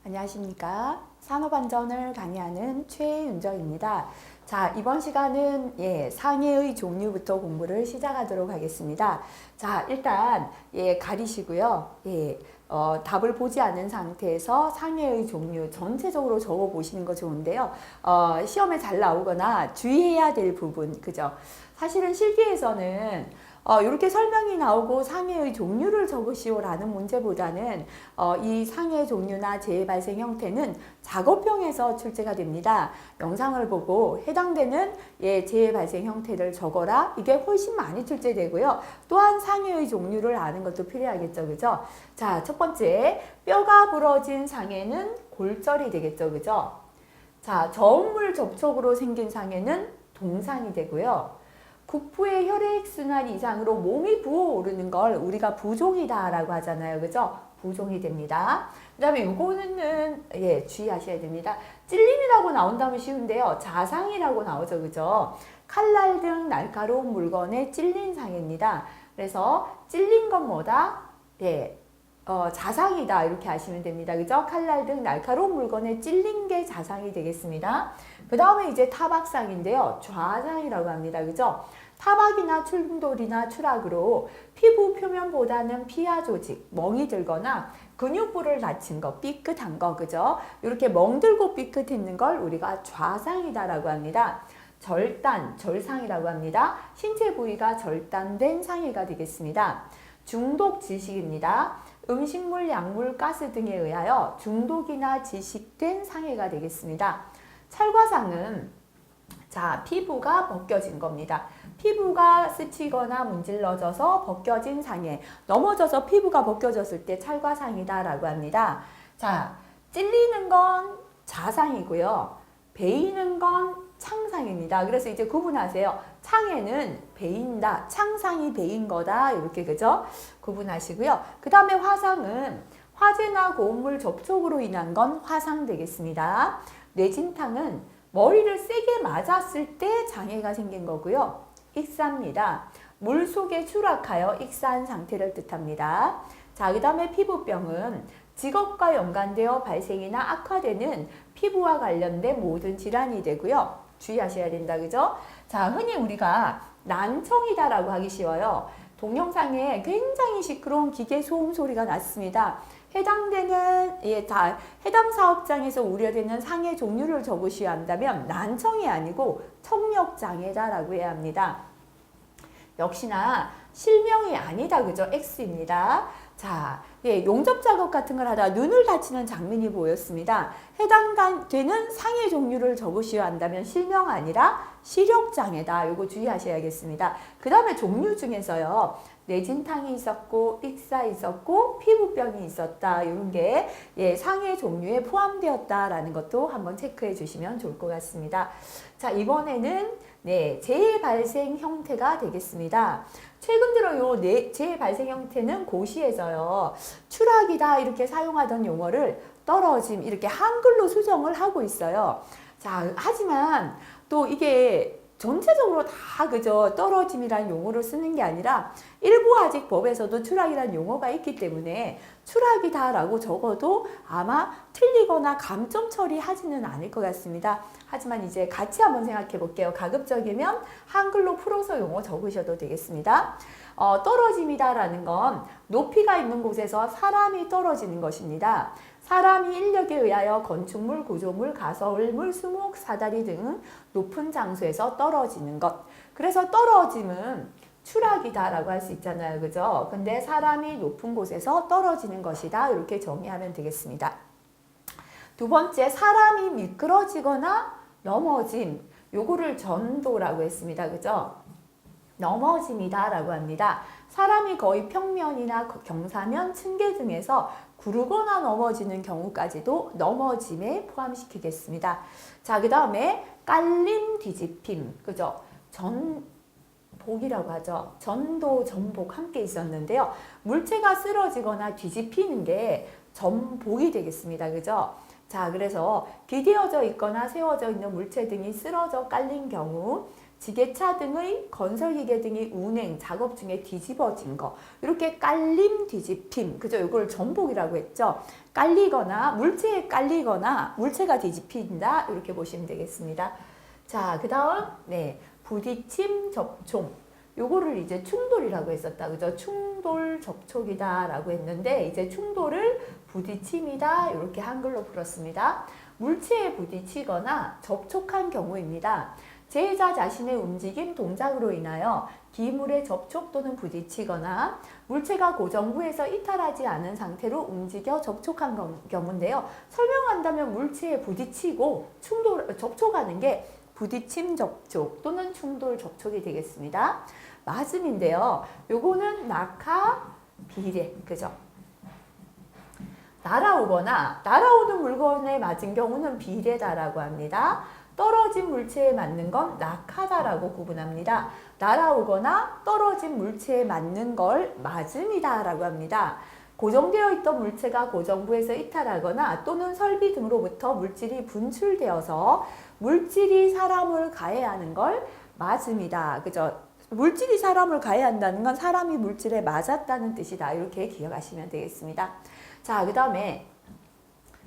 안녕하십니까. 산업안전을 강의하는 최윤정입니다. 자, 이번 시간은 상해의 종류부터 공부를 시작하도록 하겠습니다. 자, 일단 가리시고요. 답을 보지 않은 상태에서 상해의 종류 전체적으로 적어 보시는 거 좋은데요. 시험에 잘 나오거나 주의해야 될 부분, 그죠? 사실은 실기에서는 이렇게 설명이 나오고 상해의 종류를 적으시오라는 문제보다는 이 상해 종류나 재해 발생 형태는 작업형에서 출제가 됩니다. 영상을 보고 해당되는 재해 발생 형태를 적어라. 이게 훨씬 많이 출제되고요. 또한 상해의 종류를 아는 것도 필요하겠죠. 그죠? 자, 첫 번째, 뼈가 부러진 상해는 골절이 되겠죠. 그죠? 자, 저음물 접촉으로 생긴 상해는 동상이 되고요. 국부의 혈액순환 이상으로 몸이 부어오르는 걸 우리가 부종이다 라고 하잖아요. 그죠? 부종이 됩니다. 그 다음에 요거는 주의하셔야 됩니다. 찔림이라고 나온다면 쉬운데요. 자상이라고 나오죠. 그죠? 칼날 등 날카로운 물건에 찔린 상해입니다. 그래서 찔린 건 뭐다? 자상이다 이렇게 아시면 됩니다. 그죠? 칼날 등 날카로운 물건에 찔린 게 자상이 되겠습니다. 그 다음에 이제 타박상인데요. 좌상이라고 합니다. 그죠? 타박이나 충돌이나 추락으로 피부 표면보다는 피하 조직, 멍이 들거나 근육부를 다친 거, 삐끗한 거, 그죠? 이렇게 멍들고 삐끗했는 걸 우리가 좌상이다라고 합니다. 절단, 절상이라고 합니다. 신체 부위가 절단된 상해가 되겠습니다. 중독 지식입니다. 음식물, 약물, 가스 등에 의하여 중독이나 지식된 상해가 되겠습니다. 찰과상은 피부가 벗겨진 겁니다. 피부가 스치거나 문질러져서 벗겨진 상해, 넘어져서 피부가 벗겨졌을 때 찰과상이다 라고 합니다. 자, 찔리는 건 자상이고요. 베이는 건 창상입니다. 그래서 이제 구분하세요. 창해는 베인다, 창상이 베인 거다. 이렇게 그죠? 구분하시고요. 그 다음에 화상은 화재나 고온물 접촉으로 인한 건 화상 되겠습니다. 뇌진탕은 머리를 세게 맞았을 때 장애가 생긴 거고요. 익사입니다. 물 속에 추락하여 익사한 상태를 뜻합니다. 자, 그 다음에 피부병은 직업과 연관되어 발생이나 악화되는 피부와 관련된 모든 질환이 되고요. 주의하셔야 된다. 그죠? 자, 흔히 우리가 난청이다라고 하기 쉬워요. 동영상에 굉장히 시끄러운 기계 소음 소리가 났습니다. 해당되는 해당 사업장에서 우려되는 상해 종류를 적으셔야 한다면 난청이 아니고 청력장애다라고 해야 합니다. 역시나 실명이 아니다. 그죠? X입니다. 자, 용접 작업 같은 걸 하다가 눈을 다치는 장면이 보였습니다. 해당되는 상해 종류를 적으셔야 한다면 실명 아니라 시력장애다. 이거 주의하셔야겠습니다. 그 다음에 종류 중에서요. 뇌진탕이 있었고 익사 있었고 피부병이 있었다. 이런 게 상해 종류에 포함되었다라는 것도 한번 체크해 주시면 좋을 것 같습니다. 자, 이번에는 재해 발생 형태가 되겠습니다. 최근 들어 요 재해 발생 형태는 고시에서요. 추락이다 이렇게 사용하던 용어를 떨어짐 이렇게 한글로 수정을 하고 있어요. 자, 하지만 또 이게 전체적으로 다 그저 떨어짐이라는 용어를 쓰는 게 아니라 일부 아직 법에서도 추락이라는 용어가 있기 때문에 추락이다라고 적어도 아마 틀리거나 감점 처리하지는 않을 것 같습니다. 하지만 이제 같이 한번 생각해 볼게요. 가급적이면 한글로 풀어서 용어 적으셔도 되겠습니다. 떨어짐이다라는 건 높이가 있는 곳에서 사람이 떨어지는 것입니다. 사람이 인력에 의하여 건축물, 구조물, 가설물, 수목, 사다리 등 높은 장소에서 떨어지는 것. 그래서 떨어짐은 추락이다라고 할 수 있잖아요. 그죠? 근데 사람이 높은 곳에서 떨어지는 것이다. 이렇게 정의하면 되겠습니다. 두 번째, 사람이 미끄러지거나 넘어짐. 요거를 전도라고 했습니다. 그죠? 넘어짐이다 라고 합니다. 사람이 거의 평면이나 경사면, 층계 등에서 구르거나 넘어지는 경우까지도 넘어짐에 포함시키겠습니다. 자, 그 다음에 깔림, 뒤집힘, 그죠? 전복이라고 하죠. 전도, 전복 함께 있었는데요. 물체가 쓰러지거나 뒤집히는 게 전복이 되겠습니다. 그죠? 자, 그래서 기대어져 있거나 세워져 있는 물체 등이 쓰러져 깔린 경우 지게차 등의 건설기계 등이 운행, 작업 중에 뒤집어진 거. 이렇게 깔림, 뒤집힘. 그죠? 이걸 전복이라고 했죠. 깔리거나, 물체에 깔리거나, 물체가 뒤집힌다. 이렇게 보시면 되겠습니다. 자, 그 다음, 네. 부딪힘, 접촉. 요거를 이제 충돌이라고 했었다. 그죠? 충돌, 접촉이다. 라고 했는데, 이제 충돌을 부딪힘이다. 이렇게 한글로 풀었습니다. 물체에 부딪히거나 접촉한 경우입니다. 제자 자신의 움직임, 동작으로 인하여 기물에 접촉 또는 부딪히거나 물체가 고정부에서 이탈하지 않은 상태로 움직여 접촉한 경우인데요. 설명한다면 물체에 부딪히고 접촉하는 게 부딪힘 접촉 또는 충돌 접촉이 되겠습니다. 맞음인데요. 요거는 낙하, 비례, 그죠? 날아오는 물건에 맞은 경우는 비례다라고 합니다. 떨어진 물체에 맞는 건 낙하다라고 구분합니다. 날아오거나 떨어진 물체에 맞는 걸 맞음이다 라고 합니다. 고정되어 있던 물체가 고정부에서 이탈하거나 또는 설비 등으로부터 물질이 분출되어서 물질이 사람을 가해하는 걸 맞음이다. 그죠? 물질이 사람을 가해한다는 건 사람이 물질에 맞았다는 뜻이다. 이렇게 기억하시면 되겠습니다. 자, 그 다음에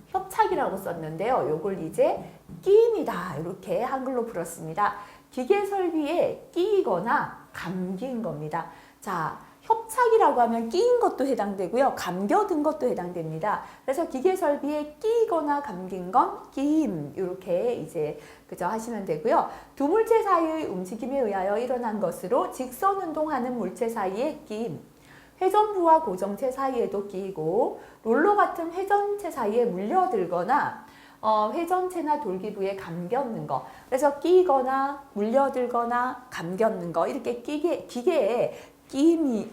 협착이라고 썼는데요. 요걸 이제 끼임이다. 이렇게 한글로 풀었습니다. 기계 설비에 끼이거나 감긴 겁니다. 자, 협착이라고 하면 끼인 것도 해당되고요. 감겨든 것도 해당됩니다. 그래서 기계 설비에 끼이거나 감긴 건 끼임. 이렇게 이제 그죠 하시면 되고요. 두 물체 사이의 움직임에 의하여 일어난 것으로 직선 운동하는 물체 사이에 끼임. 회전부와 고정체 사이에도 끼이고 롤러 같은 회전체 사이에 물려들거나 회전체나 돌기부에 감겼는 거. 그래서 끼거나 물려들거나 감겼는 거. 이렇게 기계에 끼임이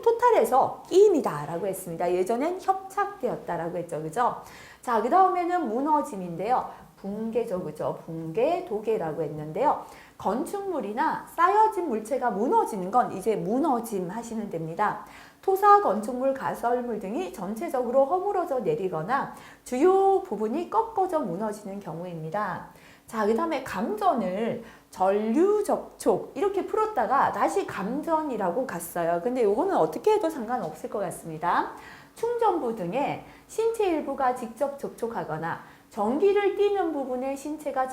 토탈에서 끼임이다라고 했습니다. 예전엔 협착되었다라고 했죠. 그죠? 자, 그 다음에는 무너짐인데요. 붕괴죠. 그죠? 붕괴, 도괴라고 했는데요. 건축물이나 쌓여진 물체가 무너지는 건 이제 무너짐 하시면 됩니다. 토사, 건축물, 가설물 등이 전체적으로 허물어져 내리거나 주요 부분이 꺾어져 무너지는 경우입니다. 자, 그 다음에 감전을 전류 접촉 이렇게 풀었다가 다시 감전이라고 갔어요. 근데 요거는 어떻게 해도 상관없을 것 같습니다. 충전부 등에 신체 일부가 직접 접촉하거나 전기를 띠는 부분에 신체가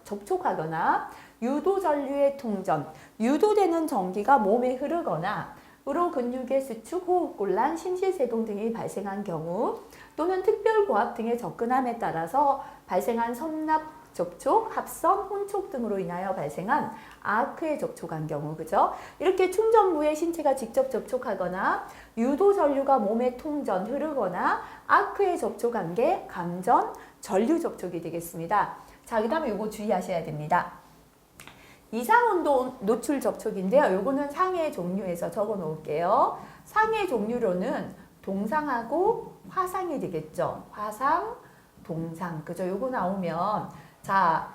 접촉하거나 유도 전류의 통전, 유도되는 전기가 몸에 흐르거나 의로 근육의 수축, 호흡곤란, 심실세동 등이 발생한 경우 또는 특별고압 등의 접근함에 따라서 발생한 섬납 접촉, 합선, 혼촉 등으로 인하여 발생한 아크에 접촉한 경우, 그죠? 이렇게 충전부에 신체가 직접 접촉하거나 유도 전류가 몸에 통전, 흐르거나 아크에 접촉한 게 감전, 전류 접촉이 되겠습니다. 자, 그 다음에 이거 주의하셔야 됩니다. 이상온도 노출 접촉인데요. 요거는 상해 종류에서 적어 놓을게요. 상해 종류로는 동상하고 화상이 되겠죠. 화상, 동상. 그죠? 요거 나오면 자,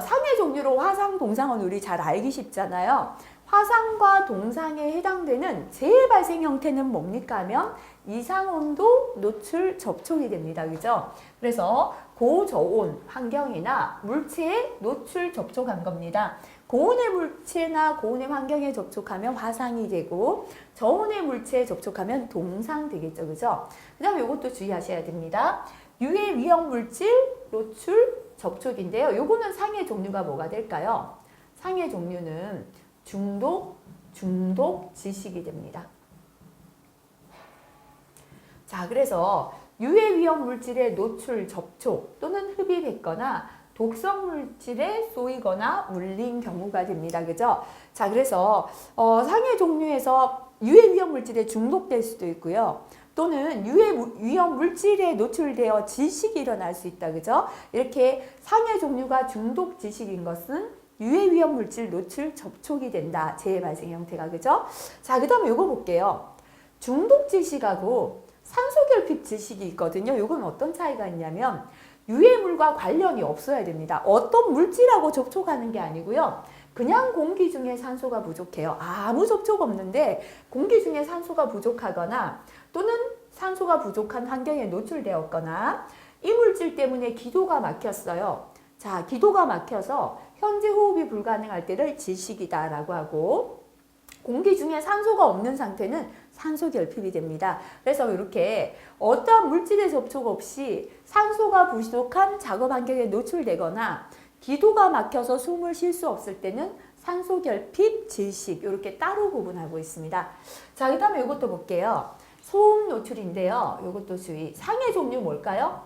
상해 종류로 화상, 동상은 우리 잘 알기 쉽잖아요. 화상과 동상에 해당되는 재발생 형태는 뭡니까 하면 이상온도 노출 접촉이 됩니다. 그죠? 그래서 고저온 환경이나 물체에 노출 접촉한 겁니다. 고온의 물체나 고온의 환경에 접촉하면 화상이 되고 저온의 물체에 접촉하면 동상 되겠죠. 그죠? 그 다음에 이것도 주의하셔야 됩니다. 유해 위험 물질 노출 접촉인데요. 요거는 상해 종류가 뭐가 될까요? 상해 종류는 중독, 지식이 됩니다. 자, 그래서 유해 위험 물질의 노출, 접촉 또는 흡입했거나 독성 물질에 쏘이거나 물린 경우가 됩니다. 그죠? 자, 그래서 상해 종류에서 유해 위험 물질에 중독될 수도 있고요. 또는 유해 위험 물질에 노출되어 질식이 일어날 수 있다. 그죠? 이렇게 상해 종류가 중독 질식인 것은 유해 위험 물질 노출 접촉이 된다. 재발생 형태가. 그죠? 자, 그 다음에 이거 볼게요. 중독 질식하고 산소 결핍 질식이 있거든요. 이건 어떤 차이가 있냐면 유해물과 관련이 없어야 됩니다. 어떤 물질하고 접촉하는 게 아니고요. 그냥 공기 중에 산소가 부족해요. 아무 접촉 없는데 공기 중에 산소가 부족하거나 또는 산소가 부족한 환경에 노출되었거나 이 물질 때문에 기도가 막혔어요. 자, 기도가 막혀서 현재 호흡이 불가능할 때를 질식이다라고 하고, 공기 중에 산소가 없는 상태는 산소 결핍이 됩니다. 그래서 이렇게 어떠한 물질의 접촉 없이 산소가 부족한 작업 환경에 노출되거나 기도가 막혀서 숨을 쉴 수 없을 때는 산소 결핍, 질식 이렇게 따로 구분하고 있습니다. 자, 그 다음에 이것도 볼게요. 소음 노출인데요. 이것도 주의. 상해 종류 뭘까요?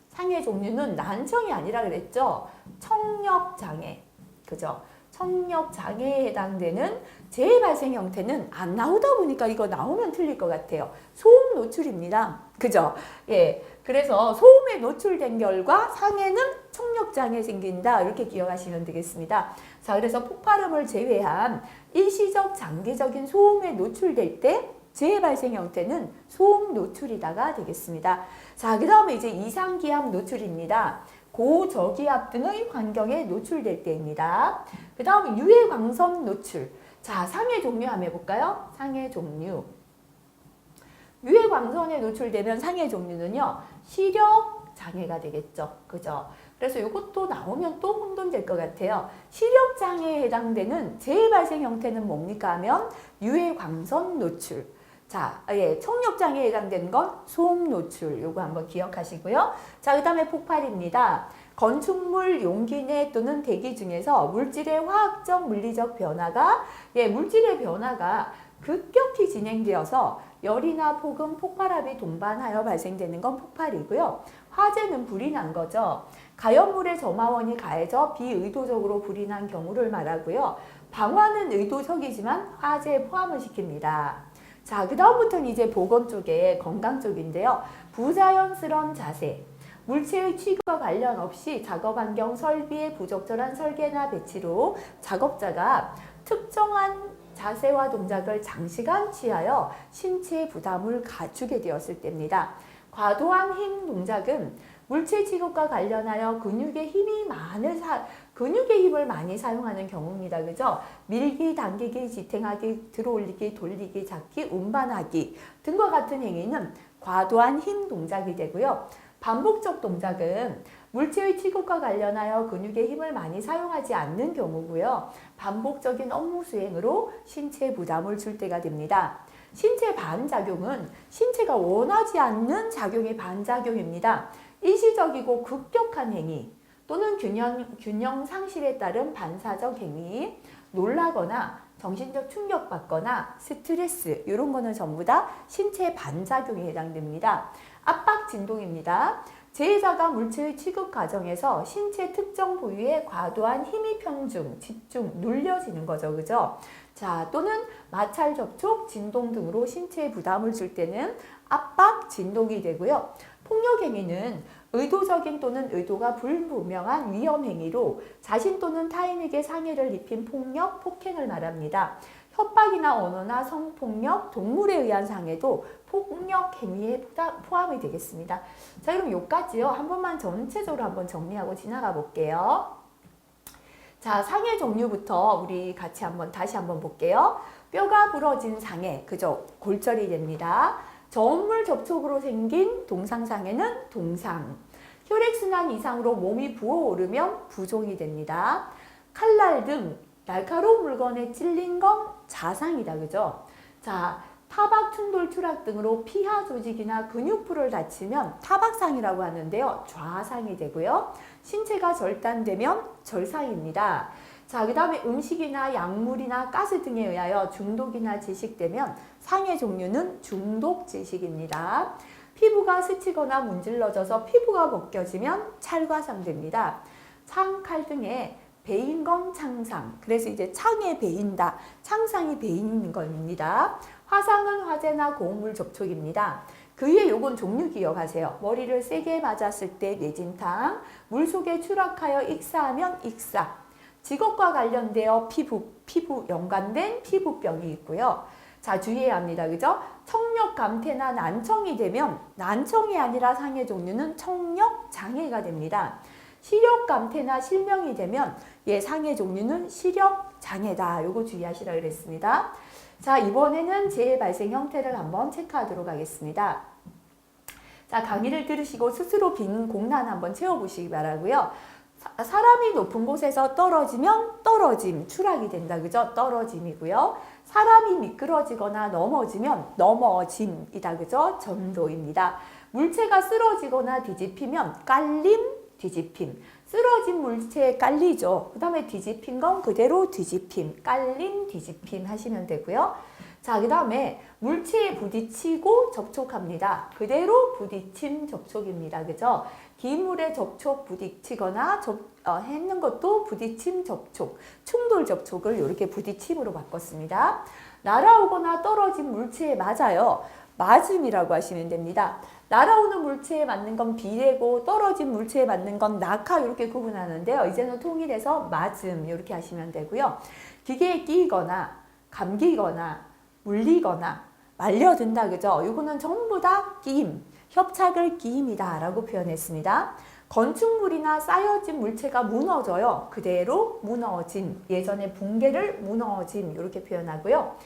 상해 종류는 난청이 아니라 그랬죠. 청력장애. 그죠? 청력장애에 해당되는 재발생 형태는 안 나오다 보니까 이거 나오면 틀릴 것 같아요. 소음 노출입니다. 그죠? 예. 그래서 소음에 노출된 결과 상해는 청력장애 생긴다. 이렇게 기억하시면 되겠습니다. 자, 그래서 폭발음을 제외한 일시적 장기적인 소음에 노출될 때 재발생 형태는 소음 노출이다가 되겠습니다. 자, 그 다음에 이제 이상기압 노출입니다. 고저기압 등의 환경에 노출될 때입니다. 그 다음에 유해광선 노출. 자, 상해 종류 한번 해볼까요? 상해 종류. 유해광선에 노출되면 상해 종류는요, 시력 장애가 되겠죠. 그죠? 그래서 이것도 나오면 또 혼돈될 것 같아요. 시력 장애에 해당되는 재발생 형태는 뭡니까 하면 유해광선 노출. 자, 예, 청력장애에 해당되는 건 소음 노출. 요거 한번 기억하시고요. 자, 그 다음에 폭발입니다. 건축물 용기 내 또는 대기 중에서 물질의 화학적, 물리적 변화가, 예, 물질의 변화가 급격히 진행되어서 열이나 폭음, 폭발압이 동반하여 발생되는 건 폭발이고요. 화재는 불이 난 거죠. 가연물의 점화원이 가해져 비의도적으로 불이 난 경우를 말하고요. 방화는 의도적이지만 화재에 포함을 시킵니다. 자, 그 다음부터는 이제 보건 쪽에 건강 쪽인데요. 부자연스러운 자세. 물체의 취급과 관련 없이 작업 환경 설비의 부적절한 설계나 배치로 작업자가 특정한 자세와 동작을 장시간 취하여 신체의 부담을 갖추게 되었을 때입니다. 과도한 힘 동작은 물체 취급과 관련하여 근육의 힘을 많이 사용하는 경우입니다. 그죠? 밀기, 당기기, 지탱하기, 들어올리기, 돌리기, 잡기, 운반하기 등과 같은 행위는 과도한 힘 동작이 되고요. 반복적 동작은 물체의 취급과 관련하여 근육의 힘을 많이 사용하지 않는 경우고요. 반복적인 업무 수행으로 신체에 부담을 줄 때가 됩니다. 신체 반작용은 신체가 원하지 않는 작용의 반작용입니다. 일시적이고 급격한 행위 또는 균형 상실에 따른 반사적 행위, 놀라거나 정신적 충격받거나 스트레스 이런 거는 전부 다 신체 반작용에 해당됩니다. 압박 진동입니다. 제자가 물체의 취급 과정에서 신체 특정 부위에 과도한 힘이 편중, 집중, 눌려지는 거죠. 그죠? 자, 또는 마찰 접촉, 진동 등으로 신체에 부담을 줄 때는 압박, 진동이 되고요. 폭력 행위는 의도적인 또는 의도가 불분명한 위험 행위로 자신 또는 타인에게 상해를 입힌 폭력, 폭행을 말합니다. 협박이나 언어나 성폭력, 동물에 의한 상해도 폭력 행위에 포함이 되겠습니다. 자, 그럼 요까지요. 한 번만 전체적으로 한번 정리하고 지나가 볼게요. 자, 상해 종류부터 우리 같이 다시 한번 볼게요. 뼈가 부러진 상해, 그죠? 골절이 됩니다. 저온물 접촉으로 생긴 동상상해는 동상. 혈액순환 이상으로 몸이 부어오르면 부종이 됩니다. 칼날 등 날카로운 물건에 찔린 건 자상이다. 그죠? 자, 타박, 충돌, 추락 등으로 피하 조직이나 근육부를 다치면 타박상이라고 하는데요. 좌상이 되고요. 신체가 절단되면 절상입니다. 자, 그 다음에 음식이나 약물이나 가스 등에 의하여 중독이나 질식되면 상해 종류는 중독 질식입니다. 피부가 스치거나 문질러져서 피부가 벗겨지면 찰과상 됩니다. 창, 칼 등에 베인 건 창상. 그래서 이제 창에 베인다. 창상이 베인 겁니다. 화상은 화재나 고온물 접촉입니다. 그 위에 요건 종류 기억하세요. 머리를 세게 맞았을 때 뇌진탕, 물속에 추락하여 익사하면 익사. 직업과 관련되어 피부 연관된 피부병이 있고요. 자, 주의해야 합니다. 그죠? 청력 감퇴나 난청이 되면 난청이 아니라 상해 종류는 청력 장애가 됩니다. 시력 감퇴나 실명이 되면 상해 종류는 시력 장애다. 요거 주의하시라 그랬습니다. 자, 이번에는 재발생 형태를 한번 체크하도록 하겠습니다. 자, 강의를 들으시고 스스로 빈 공란 한번 채워보시기 바라고요. 사람이 높은 곳에서 떨어지면 떨어짐, 추락이 된다. 그죠? 떨어짐이고요. 사람이 미끄러지거나 넘어지면 넘어짐이다. 그죠? 전도입니다. 물체가 쓰러지거나 뒤집히면 깔림, 뒤집힘. 쓰러진 물체에 깔리죠. 그 다음에 뒤집힌 건 그대로 뒤집힘, 깔림, 뒤집힘 하시면 되고요. 자, 그 다음에 물체에 부딪히고 접촉합니다. 그대로 부딪힘, 접촉입니다. 그죠? 기물에 접촉, 부딪히거나 했는 것도 부딪힘, 접촉, 충돌 접촉을 이렇게 부딪힘으로 바꿨습니다. 날아오거나 떨어진 물체에 맞아요. 맞음이라고 하시면 됩니다. 날아오는 물체에 맞는 건 비례고 떨어진 물체에 맞는 건 낙하 이렇게 구분하는데요. 이제는 통일해서 맞음 이렇게 하시면 되고요. 기계에 끼거나 감기거나 물리거나 말려든다. 그죠? 이거는 전부 다 끼임, 협착을 끼임이다 라고 표현했습니다. 건축물이나 쌓여진 물체가 무너져요. 그대로 무너짐, 예전에 붕괴를 무너짐 이렇게 표현하고요.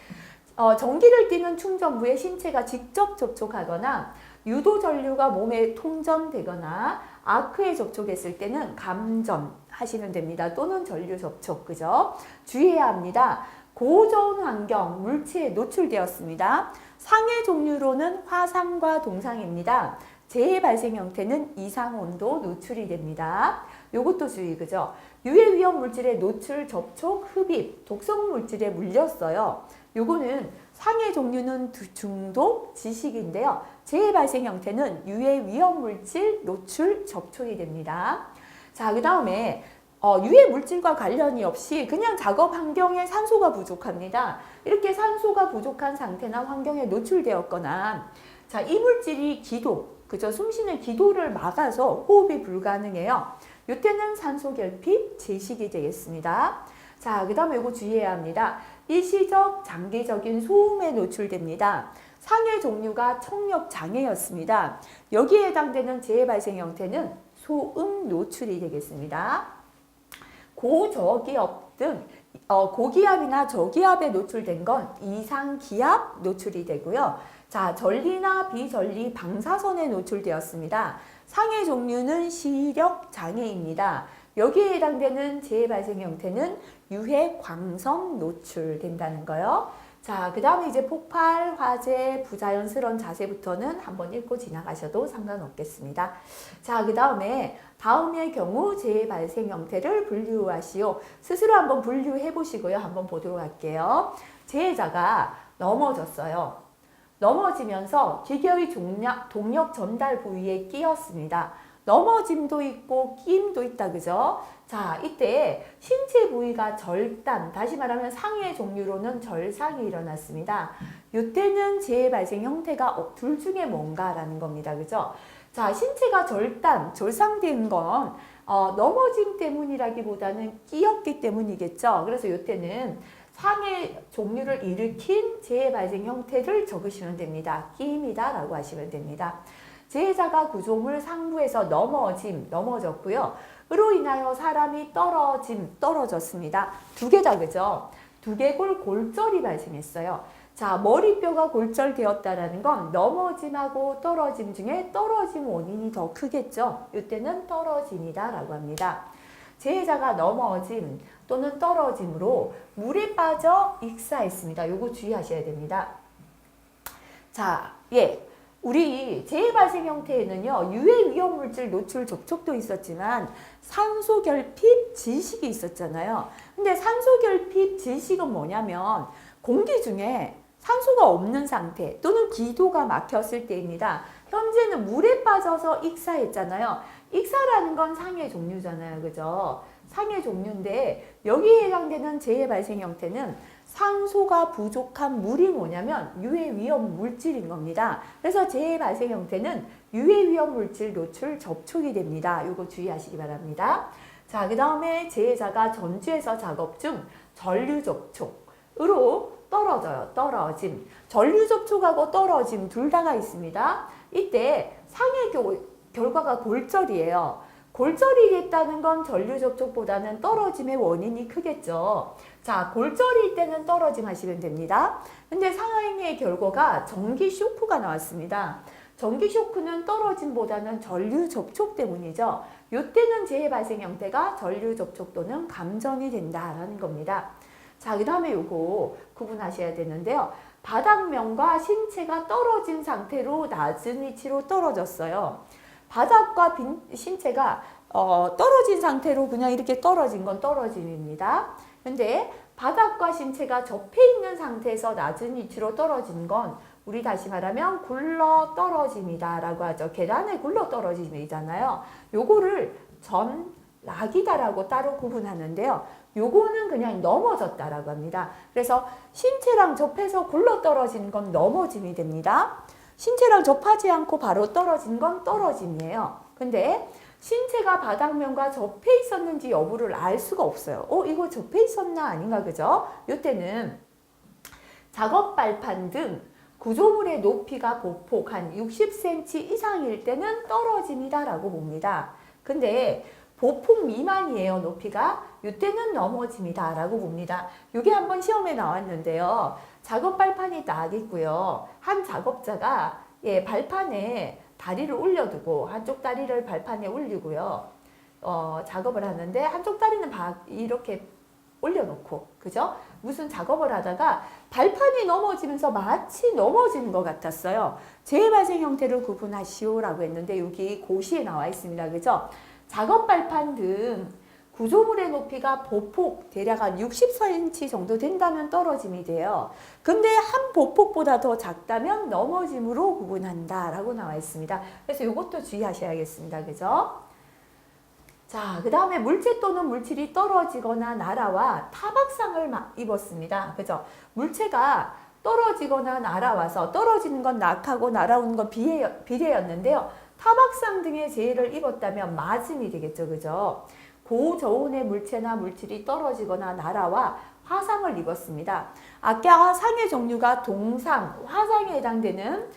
전기를 띠는 충전부에 신체가 직접 접촉하거나 유도 전류가 몸에 통전되거나 아크에 접촉했을 때는 감전 하시면 됩니다. 또는 전류 접촉, 그죠? 주의해야 합니다. 고저온 환경, 물체에 노출되었습니다. 상해 종류로는 화상과 동상입니다. 재해 발생 형태는 이상 온도 노출이 됩니다. 요것도 주의, 그죠? 유해 위험 물질의 노출, 접촉, 흡입, 독성 물질에 물렸어요. 요거는 상해 종류는 중독, 지식인데요. 재해 발생 형태는 유해 위험 물질, 노출, 접촉이 됩니다. 자, 그 다음에 유해 물질과 관련이 없이 그냥 작업 환경에 산소가 부족합니다. 이렇게 산소가 부족한 상태나 환경에 노출되었거나, 자, 이 물질이 기도, 그죠? 숨쉬는 기도를 막아서 호흡이 불가능해요. 이때는 산소 결핍, 제식이 되겠습니다. 자, 그 다음에 이거 주의해야 합니다. 일시적, 장기적인 소음에 노출됩니다. 상해 종류가 청력 장애였습니다. 여기에 해당되는 재해 발생 형태는 소음 노출이 되겠습니다. 고저기압 등 고기압이나 저기압에 노출된 건 이상기압 노출이 되고요. 자, 전리나 비전리 방사선에 노출되었습니다. 상해 종류는 시력 장애입니다. 여기에 해당되는 재해 발생 형태는 유해 광선 노출된다는 거요. 자, 그 다음에 이제 폭발, 화재, 부자연스러운 자세부터는 한번 읽고 지나가셔도 상관없겠습니다. 자, 그 다음의 경우 재해 발생 형태를 분류하시오. 스스로 한번 분류해 보시고요. 한번 보도록 할게요. 재해자가 넘어졌어요. 넘어지면서 기계의 동력 전달 부위에 끼었습니다. 넘어짐도 있고 끼임도 있다. 그죠? 자, 이때 신체 부위가 절단, 다시 말하면 상해 종류로는 절상이 일어났습니다. 이때는 재해 발생 형태가 둘 중에 뭔가라는 겁니다. 그죠? 자, 신체가 절상된 건 넘어짐 때문이라기보다는 끼었기 때문이겠죠. 그래서 이때는 상해 종류를 일으킨 재해 발생 형태를 적으시면 됩니다. 끼임이다 라고 하시면 됩니다. 재해자가 구조물 상부에서 넘어졌고요. 으로 인하여 사람이 떨어졌습니다. 두 개다, 그죠? 두개골 골절이 발생했어요. 자, 머리뼈가 골절되었다는 건 넘어짐하고 떨어짐 중에 떨어짐 원인이 더 크겠죠? 이때는 떨어짐이다 라고 합니다. 재해자가 넘어짐 또는 떨어짐으로 물에 빠져 익사했습니다. 요거 주의하셔야 됩니다. 자, 우리 재해 발생 형태에는요, 유해 위험 물질 노출 접촉도 있었지만 산소 결핍 질식이 있었잖아요. 근데 산소 결핍 질식은 뭐냐면 공기 중에 산소가 없는 상태 또는 기도가 막혔을 때입니다. 현재는 물에 빠져서 익사했잖아요. 익사라는 건 상해 종류잖아요. 그죠? 상해 종류인데 여기에 해당되는 재해 발생 형태는 산소가 부족한 물이 뭐냐면 유해 위험 물질인 겁니다. 그래서 재해 발생 형태는 유해 위험 물질 노출 접촉이 됩니다. 이거 주의하시기 바랍니다. 자, 그 다음에 재해자가 전주에서 작업 중 전류 접촉으로 떨어짐. 전류 접촉하고 떨어짐 둘 다가 있습니다. 이때 상해 결과가 골절이에요. 골절이 됐다는 건 전류 접촉보다는 떨어짐의 원인이 크겠죠. 자, 골절일 때는 떨어짐 하시면 됩니다. 근데 상해의 결과가 전기 쇼크가 나왔습니다. 전기 쇼크는 떨어짐보다는 전류 접촉 때문이죠. 이때는 재해 발생 형태가 전류 접촉 또는 감전이 된다라는 겁니다. 자, 그 다음에 요거 구분하셔야 되는데요. 바닥면과 신체가 떨어진 상태로 낮은 위치로 떨어졌어요. 바닥과 신체가 떨어진 상태로 그냥 이렇게 떨어진 건 떨어짐입니다. 근데 바닥과 신체가 접해 있는 상태에서 낮은 위치로 떨어진 건 우리 다시 말하면 굴러 떨어짐이다 라고 하죠. 계단에 굴러 떨어짐이잖아요. 요거를 전락이다라고 따로 구분하는데요. 요거는 그냥 넘어졌다라고 합니다. 그래서 신체랑 접해서 굴러 떨어진 건 넘어짐이 됩니다. 신체랑 접하지 않고 바로 떨어진 건 떨어짐이에요. 근데 신체가 바닥면과 접해 있었는지 여부를 알 수가 없어요. 이거 접해 있었나 아닌가, 그죠? 이때는 작업 발판 등 구조물의 높이가 보폭 한 60cm 이상일 때는 떨어짐이다라고 봅니다. 근데 보폭 미만이에요, 높이가. 이때는 넘어짐이다라고 봅니다. 이게 한번 시험에 나왔는데요. 작업 발판이 딱 있고요. 한 작업자가 발판에 다리를 올려두고 한쪽 다리를 발판에 올리고요. 작업을 하는데 한쪽 다리는 이렇게 올려놓고, 그죠? 무슨 작업을 하다가 발판이 넘어지면서 마치 넘어지는 것 같았어요. 재해 발생 형태를 구분하시오라고 했는데 여기 고시에 나와 있습니다. 그죠? 작업 발판 등 구조물의 높이가 보폭 대략 한 60cm 정도 된다면 떨어짐이 돼요. 근데 한 보폭보다 더 작다면 넘어짐으로 구분한다라고 나와 있습니다. 그래서 이것도 주의하셔야겠습니다. 그죠? 자, 그 다음에 물체 또는 물질이 떨어지거나 날아와 타박상을 입었습니다. 그죠? 물체가 떨어지거나 날아와서 떨어지는 건 낙하고 날아오는 건 비례였는데요. 타박상 등의 재해를 입었다면 맞음이 되겠죠. 그죠? 고저온의 물체나 물질이 떨어지거나 날아와 화상을 입었습니다. 아까 상의 종류가 동상, 화상에 해당되는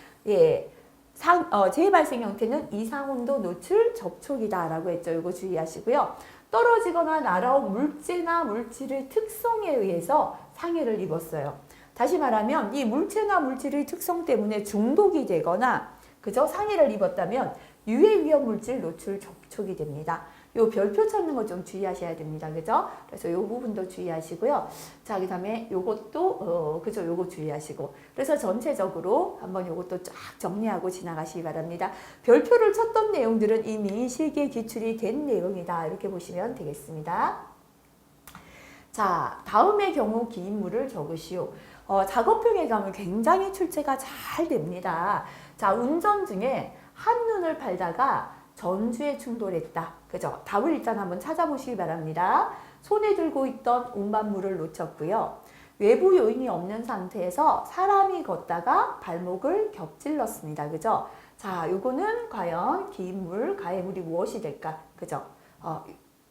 재해 발생 형태는 이상온도 노출 접촉이다라고 했죠. 이거 주의하시고요. 떨어지거나 날아온 물체나 물질의 특성에 의해서 상해를 입었어요. 다시 말하면 이 물체나 물질의 특성 때문에 중독이 되거나 그저 상해를 입었다면 유해 위험 물질 노출 접촉이 됩니다. 요 별표 찾는 거 좀 주의하셔야 됩니다. 그죠? 그래서 요 부분도 주의하시고요. 자, 그 다음에 요것도, 그죠? 요거 주의하시고. 그래서 전체적으로 한번 요것도 쫙 정리하고 지나가시기 바랍니다. 별표를 쳤던 내용들은 이미 실기에 기출이 된 내용이다. 이렇게 보시면 되겠습니다. 자, 다음의 경우 기인물을 적으시오. 작업형에 가면 굉장히 출제가 잘 됩니다. 자, 운전 중에 한눈을 팔다가 전주에 충돌했다. 그죠? 답을 일단 한번 찾아보시기 바랍니다. 손에 들고 있던 운반물을 놓쳤고요. 외부 요인이 없는 상태에서 사람이 걷다가 발목을 겹질렀습니다. 그죠? 자, 요거는 과연 기인물, 가해물이 무엇이 될까? 그죠?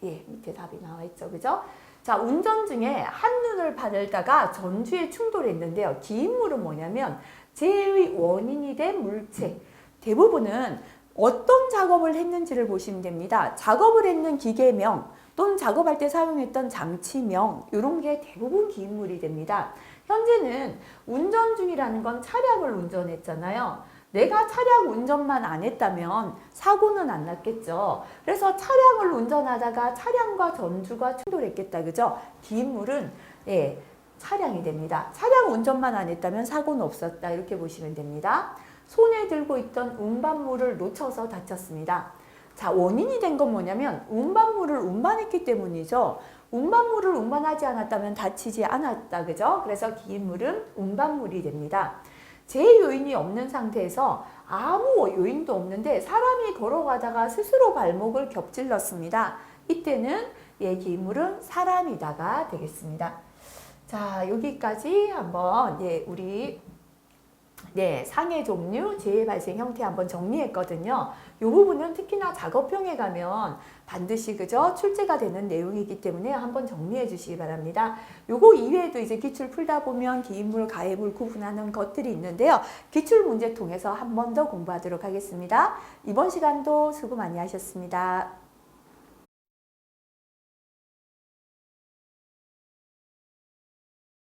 밑에 답이 나와 있죠. 그죠? 자, 운전 중에 한눈을 팔다가 전주에 충돌했는데요. 기인물은 뭐냐면 재해의 원인이 된 물체. 대부분은 어떤 작업을 했는지를 보시면 됩니다. 작업을 했는 기계명 또는 작업할 때 사용했던 장치명 이런 게 대부분 기인물이 됩니다. 현재는 운전 중이라는 건 차량을 운전했잖아요. 내가 차량 운전만 안 했다면 사고는 안 났겠죠. 그래서 차량을 운전하다가 차량과 전주가 충돌했겠다. 그죠? 기인물은 차량이 됩니다. 차량 운전만 안 했다면 사고는 없었다. 이렇게 보시면 됩니다. 손에 들고 있던 운반물을 놓쳐서 다쳤습니다. 자, 원인이 된 건 뭐냐면 운반물을 운반했기 때문이죠. 운반물을 운반하지 않았다면 다치지 않았다. 그죠? 그래서 기인물은 운반물이 됩니다. 재해 요인이 없는 상태에서 아무 요인도 없는데 사람이 걸어가다가 스스로 발목을 겹질렀습니다. 이때는 기인물은 사람이다가 되겠습니다. 자, 여기까지 한번 우리 상해 종류, 재해 발생 형태 한번 정리했거든요. 이 부분은 특히나 작업형에 가면 반드시 그죠? 출제가 되는 내용이기 때문에 한번 정리해 주시기 바랍니다. 요거 이외에도 이제 기출 풀다 보면 기인물, 가해물 구분하는 것들이 있는데요. 기출 문제 통해서 한 번 더 공부하도록 하겠습니다. 이번 시간도 수고 많이 하셨습니다.